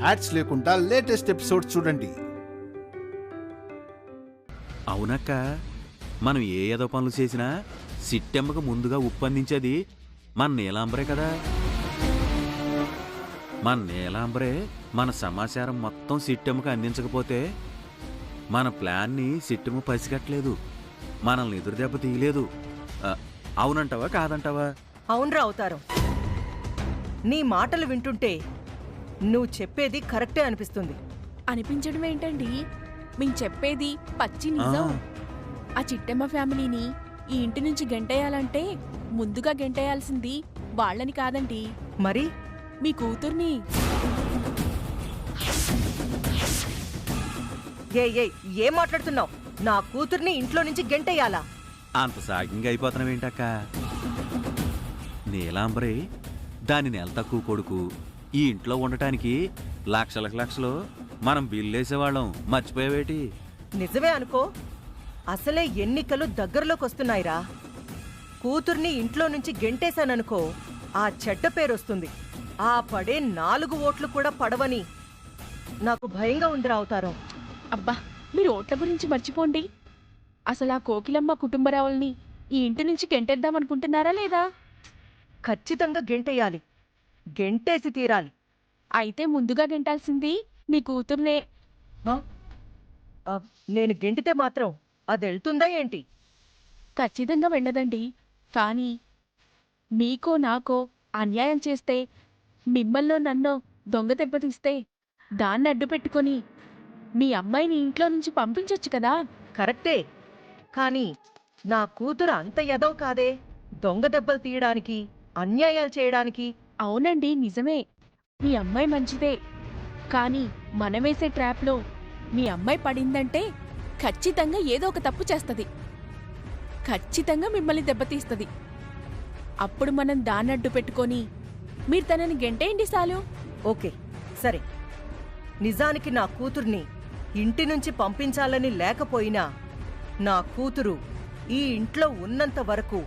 Ads లేకుండా latest episodes చూడండి. అవునక్క, మనం ఏదో పనులు చేసినా సిట్టెమ్మకు ముందుగా ఉప్పందించేది మన నీలాంబరే కదా. మన నీలాంబరే మన సమాచారం మొత్తం సిట్టెమ్మకు అందించకపోతే మన ప్లాన్ని సిట్టెమ్మ పసిగట్టలేదు, మనల్ని ఎదురు దెబ్బ తీయలేదు. అవునంటావా కాదంటావా? అవునరా అవతారం, నీ మాటలు వింటుంటే నువ్వు చెప్పేది కరెక్టే అనిపిస్తుంది. అనిపించడం ఏంటండి, మేము చెప్పేది పచ్చి నిజం. ఆ చిట్టమ్మ ఫ్యామిలీని ఈ ఇంటి నుంచి గెంటేయాలంటే ముందుగా గెంటేయాల్సింది వాళ్ళని కాదండి, మరి మీ కూతుర్ని. ఏం మాట్లాడుతున్నావు? నా కూతుర్ని ఇంట్లో నుంచి గెంటేయాలా? అంత సాగింగ్ అయిపోతున్నావేంటక్క? నీలాంబరే దాని నెల తక్కువ కొడుకు, ఈ ఇంట్లో ఉండటానికి లక్షలకు లక్షలు మనం బిల్లేసేవాళ్ళం, మర్చిపోయావేటి? నిజమే అనుకో, అసలే ఎన్నికలు దగ్గరలోకి వస్తున్నాయిరా. కూతుర్ని ఇంట్లో నుంచి గెంటేశాననుకో, ఆ చెడ్డ పేరొస్తుంది. ఆ పడే 4 ఓట్లు కూడా పడవని నాకు భయంగా ఉందిరా అవతారం. అబ్బా, మీరు ఓట్ల గురించి మర్చిపోండి. అసలు ఆ కోకిలమ్మ కుటుంబరావుల్ని ఈ ఇంటి నుంచి గెంటేద్దామనుకుంటున్నారా లేదా? ఖచ్చితంగా గెంటేయాలి, గెంటేసి తీరాలి. అయితే ముందుగా గెంటాల్సింది మీ కూతుర్నే. నేను గెంటితే మాత్రం అది వెళ్తుందా ఏంటి? ఖచ్చితంగా వెళ్ళదండి. కానీ మీకో నాకో అన్యాయం చేస్తే, మిమ్మల్నో నన్నో దొంగ దెబ్బతీస్తే దాన్ని అడ్డు పెట్టుకొని మీ అమ్మాయిని ఇంట్లో నుంచి పంపించొచ్చు కదా. కరెక్టే, కానీ నా కూతురు అంత ఎదవ కాదే దొంగ దెబ్బలు తీయడానికి, అన్యాయాలు చేయడానికి. అవునండి, నిజమే. మీ అమ్మాయి మంచిదే. కానీ మనమేసే ట్రాప్లో మీ అమ్మాయి పడిందంటే ఖచ్చితంగా ఏదో ఒక తప్పు చేస్తుంది, ఖచ్చితంగా మిమ్మల్ని దెబ్బతీస్తుంది. అప్పుడు మనం దాన్నడ్డు పెట్టుకొని మీరు తనని గెంటేయండి చాలు. ఓకే, సరే. నిజానికి నా కూతుర్ని ఇంటి నుంచి పంపించాలని లేకపోయినా నా కూతురు ఈ ఇంట్లో ఉన్నంత వరకు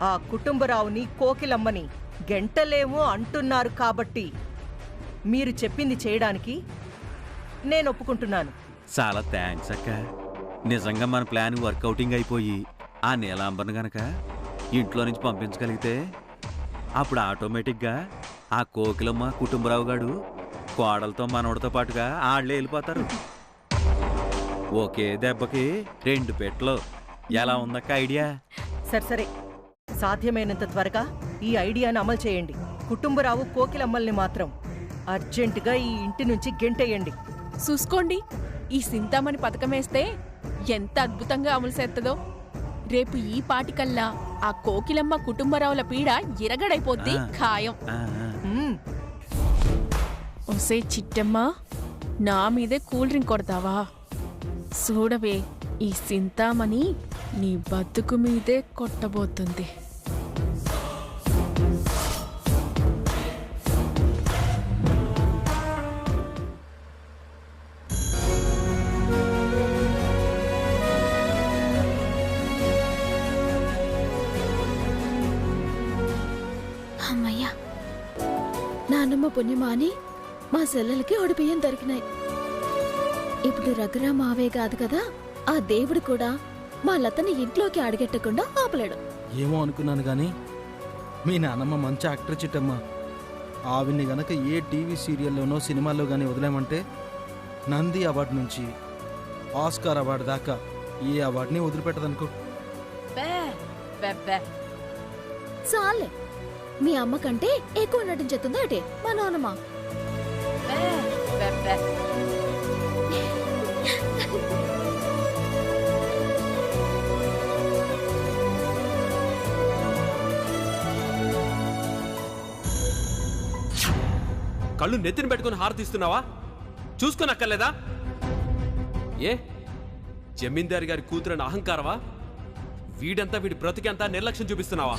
ఆ కుటుంబరావుని, కోకిలమ్మని గెంటలేమో అంటున్నారు కాబట్టి మీరు చెప్పింది చేయడానికి నేను ఒప్పుకుంటున్నాను. చాలా థ్యాంక్స్ అక్క. నిజంగా మన ప్లాన్ వర్కౌటింగ్ అయిపోయి ఆ నీలాంబర్ని గనక ఇంట్లో నుంచి పంపించగలిగితే అప్పుడు ఆటోమేటిక్గా ఆ కోకిలమ్మ, కుటుంబరావు గాడు కోడలతో మనవడితో పాటుగా ఆళ్లే వెళ్ళిపోతారు. ఒకే దెబ్బకి 2 పెట్టలు. ఎలా ఉందక్క ఐడియా? సరే, సాధ్యమైనంత త్వరగా ఈ ఐడియాను అమలు చేయండి. కుటుంబరావు, కోకిలమ్మల్ని మాత్రం అర్జెంటుగా ఈ ఇంటి నుంచి గెంటేయండి. చూసుకోండి, ఈ సింతామణి పథకమేస్తే ఎంత అద్భుతంగా అమలు చేస్తుందో. రేపు ఈ పాటికల్లా ఆ కోకిలమ్మ, కుటుంబరావుల పీడ ఇరగడైపోద్ది ఖాయం. ఒసే చిట్టమ్మ, నా మీదే కూల్ డ్రింక్ కొడతావా? చూడవే, ఈ సింతామణి నీ బతుకు మీదే కొట్టబోతుంది. అమ్మయ్యా, నానమ్మ పుణ్యమా అని మా సెల్లెలకి ఒడిబియ్యం దొరికినాయి. ఇప్పుడు రఘురా మావే కాదు కదా, ఆ దేవుడు కూడా మా లతని ఇంట్లోకి అడగెట్టకుండా ఆపలేడు. ఏమో అనుకున్నాను గాని మీ నాన్నమ్మ మంచి యాక్టర్ చిట్టమ్మ. ఆవిడ్ని గనక ఏ టీవీ సీరియల్లోనో సినిమాల్లో గానీ వదిలేమంటే నంది అవార్డు నుంచి ఆస్కార్ అవార్డు దాకా ఏ అవార్డుని వదిలిపెట్టదనుకో. చాలే, మీ అమ్మ కంటే ఎక్కువ నటించేస్తుందా అటే మా నాన్నమ్మ. కళ్ళు నెత్తిని పెట్టుకుని హారతిస్తున్నావా? చూసుకోనక్కర్లేదా? ఏ జమీందారి గారి కూతురని అహంకారవా? వీడంతా వీడి బ్రతికంతా నిర్లక్ష్యం చూపిస్తున్నావా?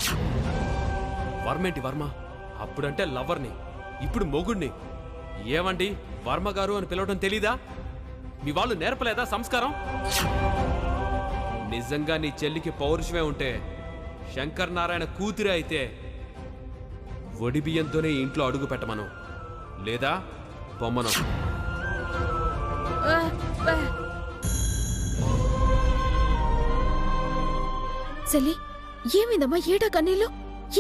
వర్మేంటి వర్మ? అప్పుడంటే లవర్ని, ఇప్పుడు మొగుడిని. ఏమండి వర్మ గారు అని పిలవడం తెలీదా? మీ వాళ్ళు నేర్పలేదా సంస్కారం? నిజంగా నీ చెల్లికి పౌరుషమే ఉంటే శంకర్ నారాయణ కూతురే అయితే ఒడి బియ్యంతోనే ఇంట్లో అడుగు పెట్టమను, లేదా పొమ్మను. సెల్లి, ఏమైందమ్మా? ఏటా కన్నీళ్ళు?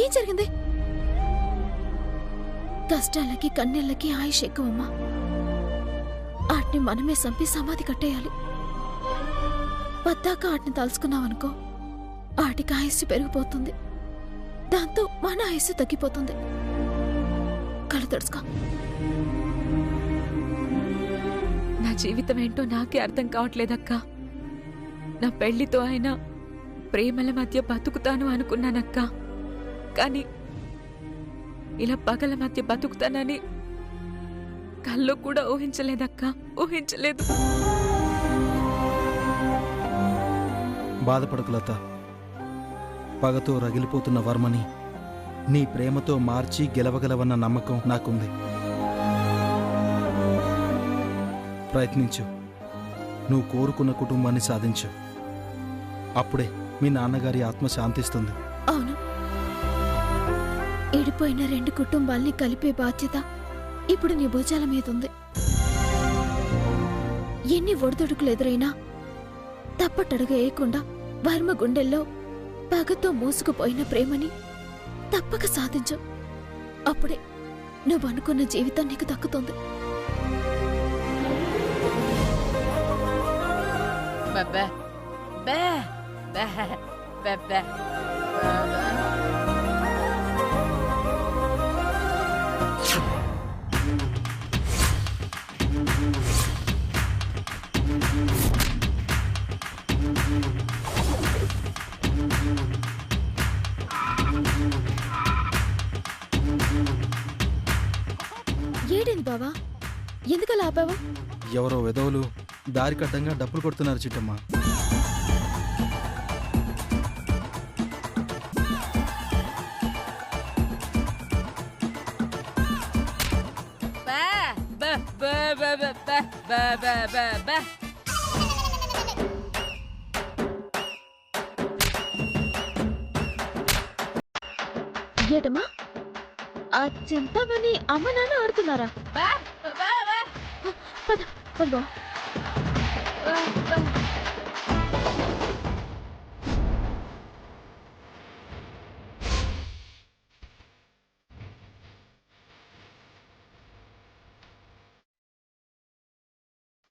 ఏం జరిగింది? కష్టాలకి కన్నీళ్ళకి ఆయుష్ ఎక్కువమ్మా. ఆటిని మనమే సంపి సమాధి కట్టేయాలి. పద్దాక ఆటిని తలుసుకున్నావనుకో, ఆటికి ఆయుస్సు పెరిగిపోతుంది. దాంతో మన ఆయుస్సు తగ్గిపోతుంది. కళ్ళు తెడుచుకో. నా జీవితం ఏంటో నాకే అర్థం కావట్లేదక్కా. నా పెళ్లితో అయినా ప్రేమల మధ్య బతుకుతాను అనుకున్నానక్కా. కానీ ఇలా పగల మధ్య బతుకుతానని కల్లో కూడా ఊహించలేదక్కా, ఊహించలేదు. బాధపడకు లత. పగతో రగిలిపోతున్న వర్మని నీ ప్రేమతో మార్చి గెలవగలవన్న నమ్మకం నాకుంది. ప్రయత్నించు. నువ్వు కోరుకున్న కుటుంబాన్ని సాధించు. అప్పుడే మీ నాన్నగారి ఆత్మ శాంతిస్తుంది. అవును, ఇడిపోయిన 2 కుటుంబాల్ని కలిపే బాధ్యత ఇప్పుడు నీ భుజాల మీదుంది. ఎన్ని ఒడిదుడుకులు ఎదురైనా తప్పటడుగు వేయకుండా వర్మ గుండెల్లో పగతో మోసుకుపోయిన ప్రేమని తప్పక సాధించు. అప్పుడే నువ్వు అనుకున్న జీవితం నీకు దక్కుతుంది. ఏడింది బావా? ఎందుకలా ఆపావా? ఎవరో వెధవులు దారికడ్డంగా డప్పులు కొడుతున్నారు చిట్టమ్మ. ఏటమ్మా, ఆ చింతామణి అమ్మ నాన్న ఆడుతున్నారా? పద, పద బావ.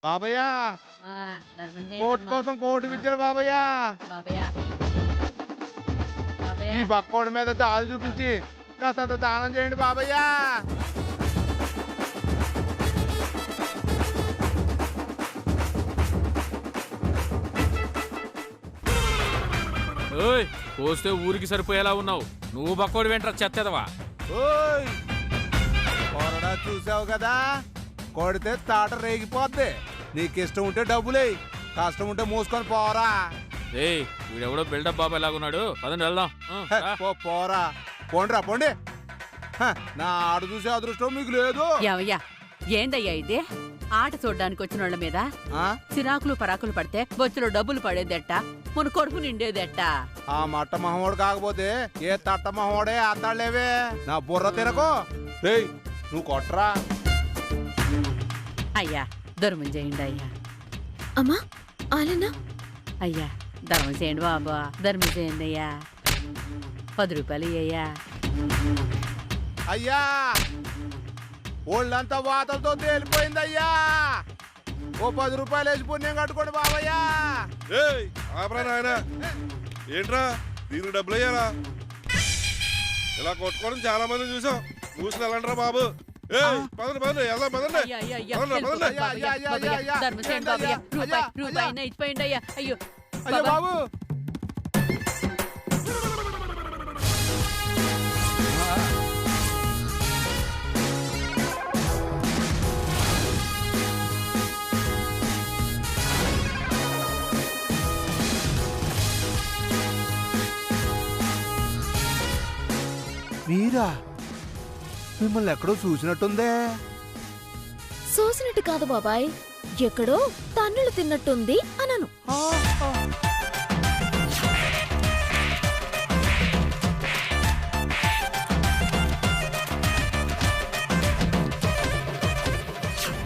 బాబయ్య కోర్టు కోసం కోర్టు విద్యారు బాబయ్య. ఈ పక్కోడి మీద దాలు చూపించి కాస్తంత దానం చేయండి బాబయ్య. ఓయ్, కోస్తే ఊరికి సరిపోయేలా ఉన్నావు. నువ్వు బక్కోడి వెంట్రా చెత్తదవా. ఓయ్ కొరడా చూసావు కదా, కొడితే తాట రేగిపోద్ది. నీకిష్టం ఉంటే డబ్బులే, కష్టం ఉంటే మూసుకొని పోరా. ఏయ్, వీడెవడో బిల్డప్ బాబు ఎలాగున్నాడు. పదండి వెళ్దాం. పోరా, పోండ్రా పోండి. నా ఆడ చూసే అదృష్టం మీకు లేదు. ఎవయ్యా, ఏందయ్యా ఇది? ఆట చూడ్డానికి వచ్చిన వాళ్ళ మీద సిరాకులు పరాకులు పడితే బొచ్చులో డబ్బులు పడేదెట్ట, మన కొడుకు నిండేదెట్ట? ఆ మట్ట మహమోడు కాకపోతే ఏ తట్ట మహమోడే ఆతాడలేవే. నా బుర్ర తినకు. రేయ్ నువ్వు కొట్రా. అయ్యా ధర్మం చేయండి అయ్యా. అమ్మా ఆలనా? అయ్యా ధర్మం చేయండి బాబా, ధర్మం చేయండి అయ్యా. 10 రూపాయలు అయ్యా. అయ్యా ఒళ్ళంతా వాతలతో తేలిపోయిందయ్యా. ఓ 10 రూపాయలు వేసి పుణ్యం కట్టుకోండి బాబయ్యా. ఏంట్రా దీనికి డబ్బులు అయ్యారా? ఇలా కొట్టుకోవడం చాలా మంది చూసాం. చూసిన వెళ్ళండిరా బాబు. పదండి పదండి వెళ్దాం పదండి. ధర్మం చేయండి బాబయ్యా. రూపాయి అయినా ఇచ్చిపోయింది అయ్యా. అయ్యో అయ్యో బాబు. మీరా? మిమ్మల్ని ఎక్కడో చూసినట్టుందే. చూసినట్టు కాదు బాబాయ్, ఎక్కడో తన్నులు తిన్నట్టుంది అనను.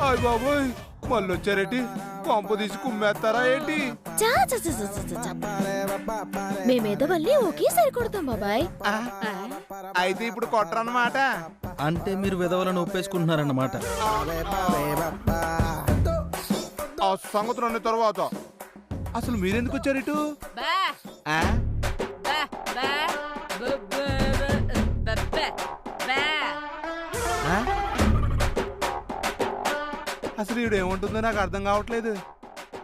అయ్ బాబోయ్, మళ్ళీ వచ్చారేటి? పంపు తీసి కుమ్మేస్తారా ఏంటి? చా చా చా చా చా చా. మేమేదవల్లి ఒకేసారి కొడతాం బాబాయ్. అయితే ఇప్పుడు కొట్టరన్నమాట. అంటే మీరు విధవలను ఒప్పేసుకుంటున్నారన్నమాట. ఆ సంగతులన్నీ తర్వాత అసలు మీరెందుకు వచ్చారు ఇటు? బా ఆ? బా బా బ- బ- బ- బ- బా. ఆ? అసలు ఈవిడ ఏముంటుందో నాకు అర్థం కావట్లేదు.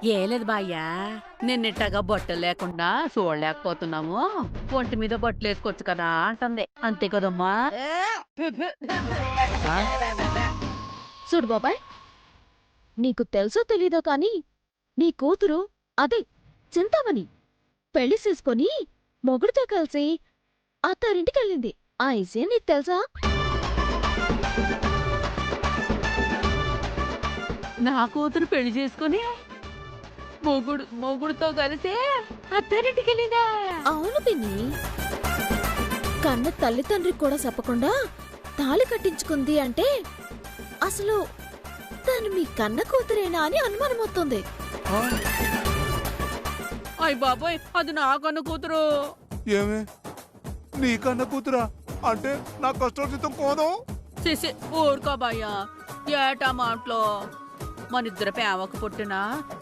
ఏం లేదు బాయ్యా, నిన్నట్టగా బట్టలు లేకుండా చూడలేకపోతున్నాము, ఒంటి మీద బట్టలు వేసుకోవచ్చు కదా అంటుంది. అంతే కదమ్మా. చూడు బాబాయ్, నీకు తెలుసో తెలీదో కానీ నీ కూతురు అదే చింతామణి పెళ్లి చేసుకొని మొగుడితో కలిసి అత్తారింటికెళ్ళింది. ఆ విషయం నీకు తెలుసా? నా కూతురు పెళ్లి చేసుకుని మొగుడుతో కలిసి అత్తారింటికి వెళ్ళిందా? అవును పిన్ని, కన్న తల్లిదండ్రికి కూడా చెప్పకుండా తాళి కట్టించుకుంది అంటే అసలు తను మీ కన్న కూతురేనా అని అనుమానం వస్తుంది. అయ్ బాబోయ్, అది నా కన్న కూతురు. ఏమే నీకన్నా కూతురా? అంటే నా కష్టం కోదం. చేసి ఊరుకో బాయ్యా, ఏటా మాటలో మనిద్దరు పేవకు పుట్టిన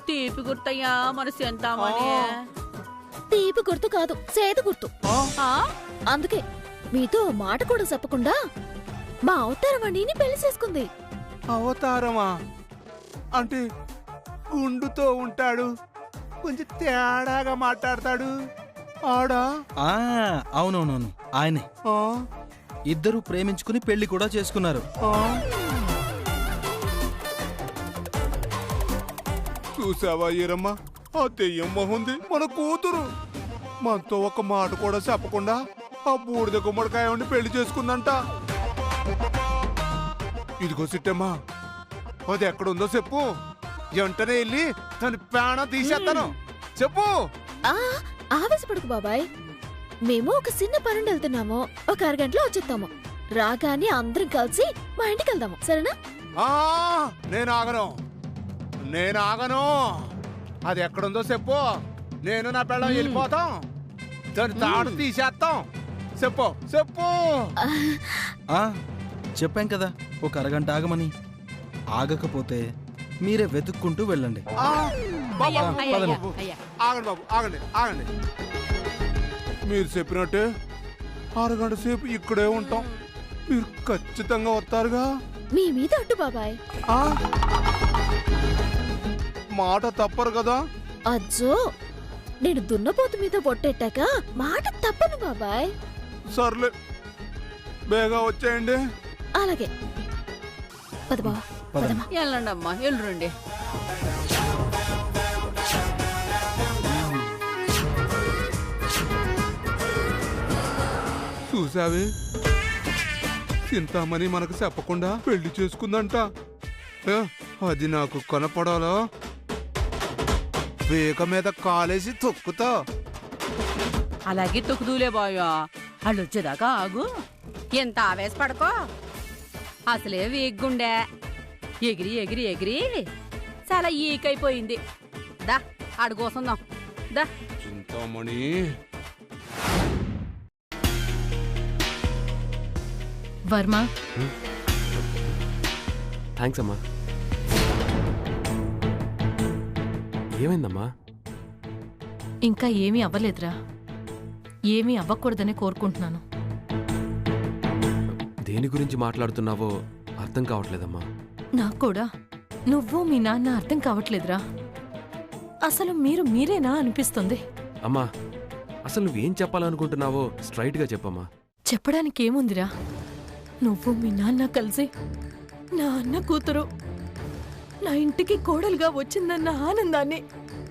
తీపి గుర్తయ్యా మన సెంతామని. తీపి గుర్తు కాదు, చేతి గుర్తు. ఆ? అందుకే మీతో ఓ మాట కూడా చెప్పకుండా మా అవతారమణిని పెళ్లి చేసుకుంది. అవతారమా? అంటే గుండుతో ఉంటాడు, కొంచెం తేడాగా మాట్లాడతాడు ఆడా? ఆ, అవునవునవును, ఆయనే. ఆ? ఇద్దరు ప్రేమించుకుని పెళ్లి కూడా చేసుకున్నారు. ఆ? చూసావా ఈరమ్మ, ఆ దెయ్యం మొహంది మన కూతురు మనతో ఒక మాట కూడా చెప్పకుండా ఆ బూడిద గుమ్మడికాయ ఉండి పెళ్లి చేసుకుందంట. ఇదిగో సిట్టమ్మా, అది ఎక్కడుందో చెప్పు, వెంటనే వెళ్ళి దాని ప్రాణం తీసేస్తాను. చెప్పు. ఆ ఆవేశపడకు బాబాయ్, మేము ఒక చిన్న పనుండి వెళ్తున్నాము, ఒక అరగంటలో వచ్చేస్తాము. రాగానే అందరం కలిసి మా ఇంటికి వెళ్దాము, సరేనా? ఆ నేను ఆగను. అది ఎక్కడుందో చెప్పు, నేను నా పిల్లలు వెళ్ళిపోతాం, దాని తాడు తీసేస్తాం. చెప్పు. ఆ, చెప్పాం కదా ఒక అరగంట ఆగమని. ఆగకపోతే మీరే వెతుక్కుంటూ వెళ్ళండి. ఆ, బాబు, అయ్యా, బాబు, అయ్యా, బాబు, అయ్యా. ఆగండి బాబు, ఆగండి. మీరు చెప్పినట్టే అరగంట సేపు ఇక్కడే ఉంటాం. మీరు ఖచ్చితంగా వస్తారుగా? మీ మీద అడ్డు బాబాయ్. ఆ? మాట తప్పరు కదా? అజ్జో, నేను దున్నపోతు మీద పొట్టెట్టాక మాట తప్పను బాబాయ్. సర్లే, బేగా వచ్చేయండి. అలాగే పద బావా, పదమ్మా. వెళ్ళండి అమ్మా, వెళ్ళండి. చూసావే, చింతామణి మనకు చెప్పకుండా పెళ్లి చేసుకుందంట. ఏ, అది నాకు కనపడాలా? వేగ మీద కాలేసి తొక్కుతా. అలాగే తొక్కుదూలే బాయా, వాళ్ళు వచ్చేదాకా ఆగు. ఎంత ఆవేశపడకో, అసలే వేగ్గుండే. ఎగిరి చాలా ఈకైపోయింది. దా అడుగోసందాం, దా. చింతామణి, వర్మ, థ్యాంక్స్ అమ్మా. ఏమైందమ్మా? ఇంకా ఏమీ అవ్వలేదురా. ఏమీ అవ్వకూడదని కోరుకుంటున్నాను. దేని గురించి మాట్లాడుతున్నావో అర్థం కావట్లేదమ్మా. నాకు కూడా నువ్వు మీ నాన్న అర్థం కావట్లేదురా. అసలు మీరేనా అనిపిస్తుంది. అమ్మా, అసలు నువ్వేం చెప్పాలనుకుంటున్నావో స్ట్రైట్గా చెప్పమ్మా. చెప్పడానికి ఏముందిరా, నువ్వు మీ నాన్న కలిసి నా అన్న కూతురు నా ఇంటికి కోడలుగా వచ్చిందన్న ఆనందాన్ని,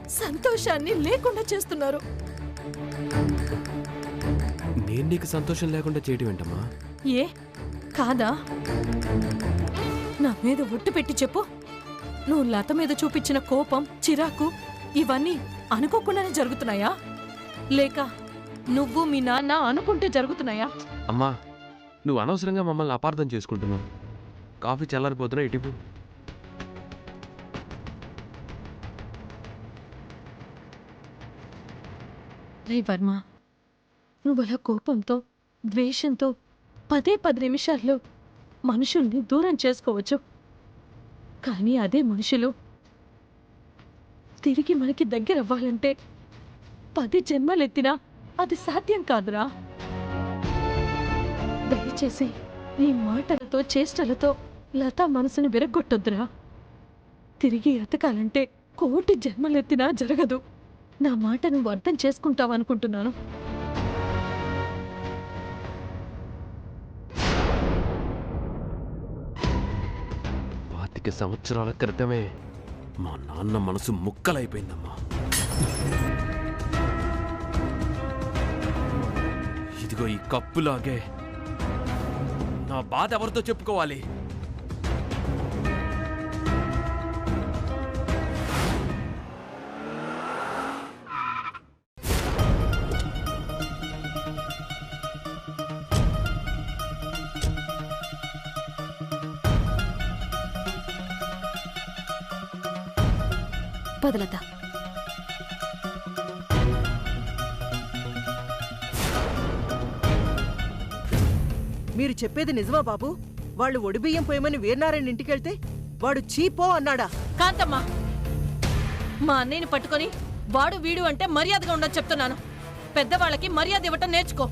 సంతోషాన్ని లేకుండా చేస్తున్నారు. నేను నీకు సంతోషం లేకుండా చేయటం ఏంటమ్మా? ఏ కాదా? నా మీద ఒట్టు పెట్టి చెప్పు, నువ్వు లత మీద చూపించిన కోపం, చిరాకు ఇవన్నీ అనుకోకుండానే జరుగుతున్నాయా, లేక నువ్వు మీ నాన్న అనుకుంటే జరుగుతున్నాయా? అమ్మా, నువ్వు అనవసరంగా మమ్మల్ని అపార్థం చేసుకుంటున్నావు. కాఫీ చల్లారిపోతున్నా, ఇటు రే వర్మ, నువ్వు అలా కోపంతో ద్వేషంతో 10 నిమిషాల్లో మనుషుల్ని దూరం చేసుకోవచ్చు. కానీ అదే మనుషులు తిరిగి మనకి దగ్గర అవ్వాలంటే 10 జన్మలెత్తినా అది సాధ్యం కాదురా. దయచేసి నీ మాటలతో చేష్టలతో లతా మనసుని విరగొట్టొద్దురా. తిరిగి ఎతకాలంటే 1,000,000 జన్మలెత్తినా జరగదు. నా మాట నువ్వు అర్థం చేసుకుంటావనుకుంటున్నాను. సంవత్సరాల క్రితమే మా నాన్న మనసు ముక్కలైపోయిందమ్మా. ఇదిగో ఈ కప్పులాగే నా బాధ ఎవరితో చెప్పుకోవాలి? పదలత మీరు చెప్పేది నిజమా బాబు? వాళ్ళు ఒడిబియ్యం పోయమని వీరనారాయణ ఇంటికెళ్తే వాడు చీపో అన్నాడా? కాంతమ్మా, మా అన్నయ్యని పట్టుకొని వాడు వీడు అంటే మర్యాదగా ఉండని చెప్తున్నాను. పెద్దవాళ్ళకి మర్యాద ఇవ్వటం నేర్చుకో.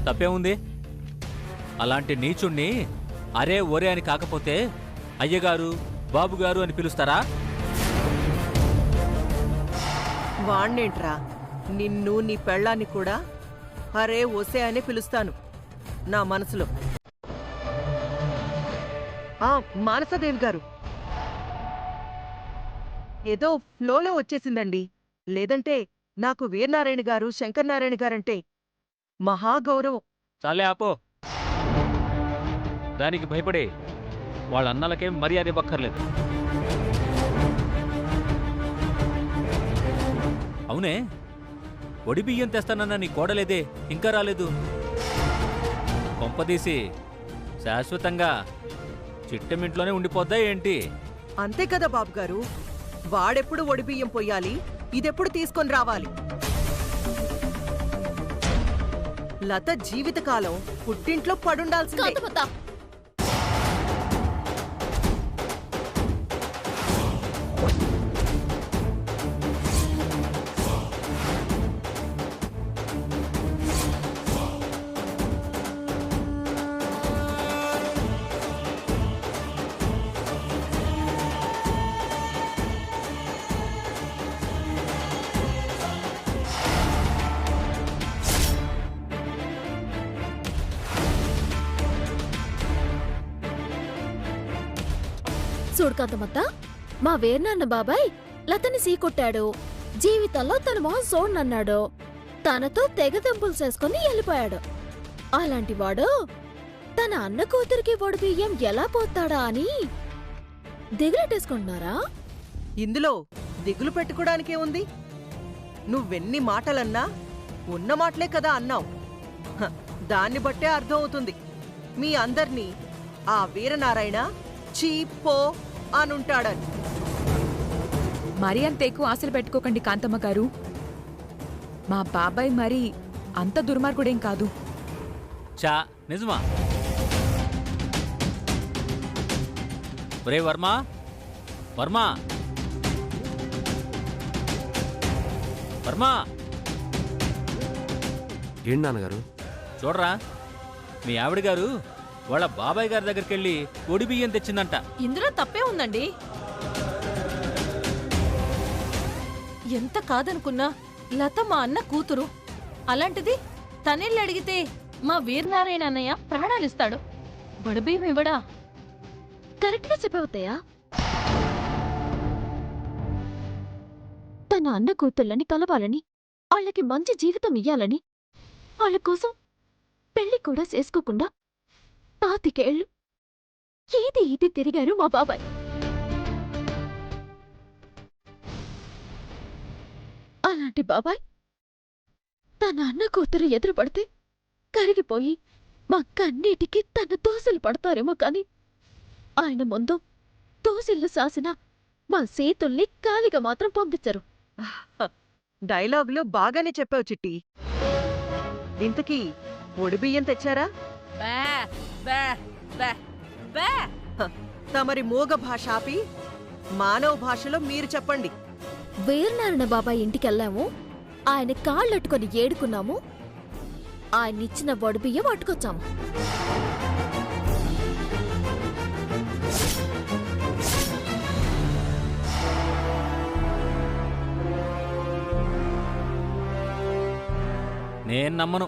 తప్పేముంది? అలాంటి నీచుణ్ణి అరే ఒరే అని కాకపోతే అయ్యగారు బాబుగారు అని పిలుస్తారా? వాణ్ణేంట్రా, నిన్ను నీ పెళ్ళాన్ని కూడా అరే ఓసే అని పిలుస్తాను నా మనసులో. మానసదేవి గారు, ఏదో ఫ్లోలో వచ్చేసిందండి. లేదంటే నాకు వీరనారాయణ గారు శంకరనారాయణ గారంటే మహాగౌరవం. చాలే ఆపో. దానికి భయపడే వాళ్ళ అన్నలకేం మర్యాద ఇవ్వక్కర్లేదు. అవునే, ఒడి బియ్యం తెస్తానన్న నీ కోడలేదే ఇంకా రాలేదు? కొంపదీసి శాశ్వతంగా చిట్టమింట్లోనే ఉండిపోద్దా ఏంటి? అంతే కదా బాబు గారు, వాడెప్పుడు ఒడిబియ్యం పొయ్యాలి, ఇదెప్పుడు తీసుకొని రావాలి? లత జీవితకాలం పుట్టింట్లో పడుండాల్సిందే. చూడుకాంతమత్త, మా వేర్నాన్న బాబాయ్ లతని సీకొట్టాడు. జీవితంలో తన మొహం సోడ్నన్నాడు. తనతో తెగదెంపులు చేసుకుని వెళ్ళిపోయాడు. అలాంటి వాడు తన అన్న కూతురికి ఒడి బియ్యం ఎలా పోతాడా అని దిగులెట్టేసుకుంటున్నారా? ఇందులో దిగులు పెట్టుకోవడానికే ఉంది. నువ్వెన్ని మాటలన్నా ఉన్న మాటలే కదా అన్నావు. దాన్ని బట్టే అర్థం అవుతుంది మీ అందర్నీ ఆ వీరనారాయణ చీపో అనుంటాడని. మరీ అంత ఎక్కువ ఆశలు పెట్టుకోకండి కాంతమ్మ గారు. మా బాబాయ్ మరి అంత దుర్మార్గుడేం కాదు. చా నిజమా? ఒరే వర్మ, వర్మ, వర్మ, ఏంటి నాన్నగారు? చూడరా, మీ ఆవిడ గారు వాళ్ళ బాబాయ్ గారి దగ్గరికి వెళ్ళి ఒడి బియ్యం తెచ్చిందంట. ఇందులో తప్పే ఉందండి. ఎంత కాదనుకున్నా లత మా అన్న కూతురు. అలాంటిది తనెళ్ళి అడిగితే మా వీరనారాయణ అన్నయ్య ప్రాణాలిస్తాడు. బడబీం ఇవ్వడా? కరెక్ట్ గా చెప్పవుతాయా? తన అన్న కూతుళ్ళని కలవాలని, వాళ్ళకి మంచి జీవితం ఇయ్యాలని, వాళ్ళ కోసం పెళ్లి కూడా చేసుకోకుండా 25 ఏళ్ళు ఏది ఇది తిరిగారు మా బాబాయ్. అలాంటి బాబాయ్ తన అన్న కూతురు ఎదురు పడితే కరిగిపోయి మా కన్నీటికి తన దోసలు పడతారేమో కాని ఆయన ముందు దోసిళ్ళు సాసిన మా సేతుల్ని కాలిగా మాత్రం పంపించరు. డైలాగులు బాగానే చెప్పావు చిట్టి. ఇంతకీ ఒడి బియ్యం తెచ్చారా? బే బే బే బే తమరి మూగ భాష ఆపి మానవ భాషలో మీరు చెప్పండి. వీరనారాయణ బాబాయ్ ఇంటికెళ్ళాము, ఆయన కాళ్ళట్టుకొని ఏడుకున్నాము, ఆయన్నిచ్చిన వడిబియ్యం అట్టుకొచ్చాము. నేను నమ్మను.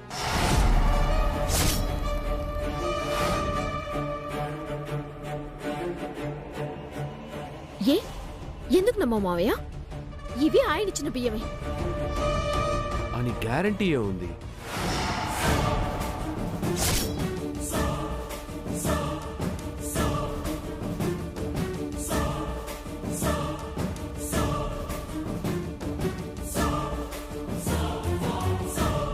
ఎందుకు నమ్మవు మావయ్య? ఇవి ఆయన ఇచ్చిన బియ్యమే అని గ్యారంటీ ఉంది.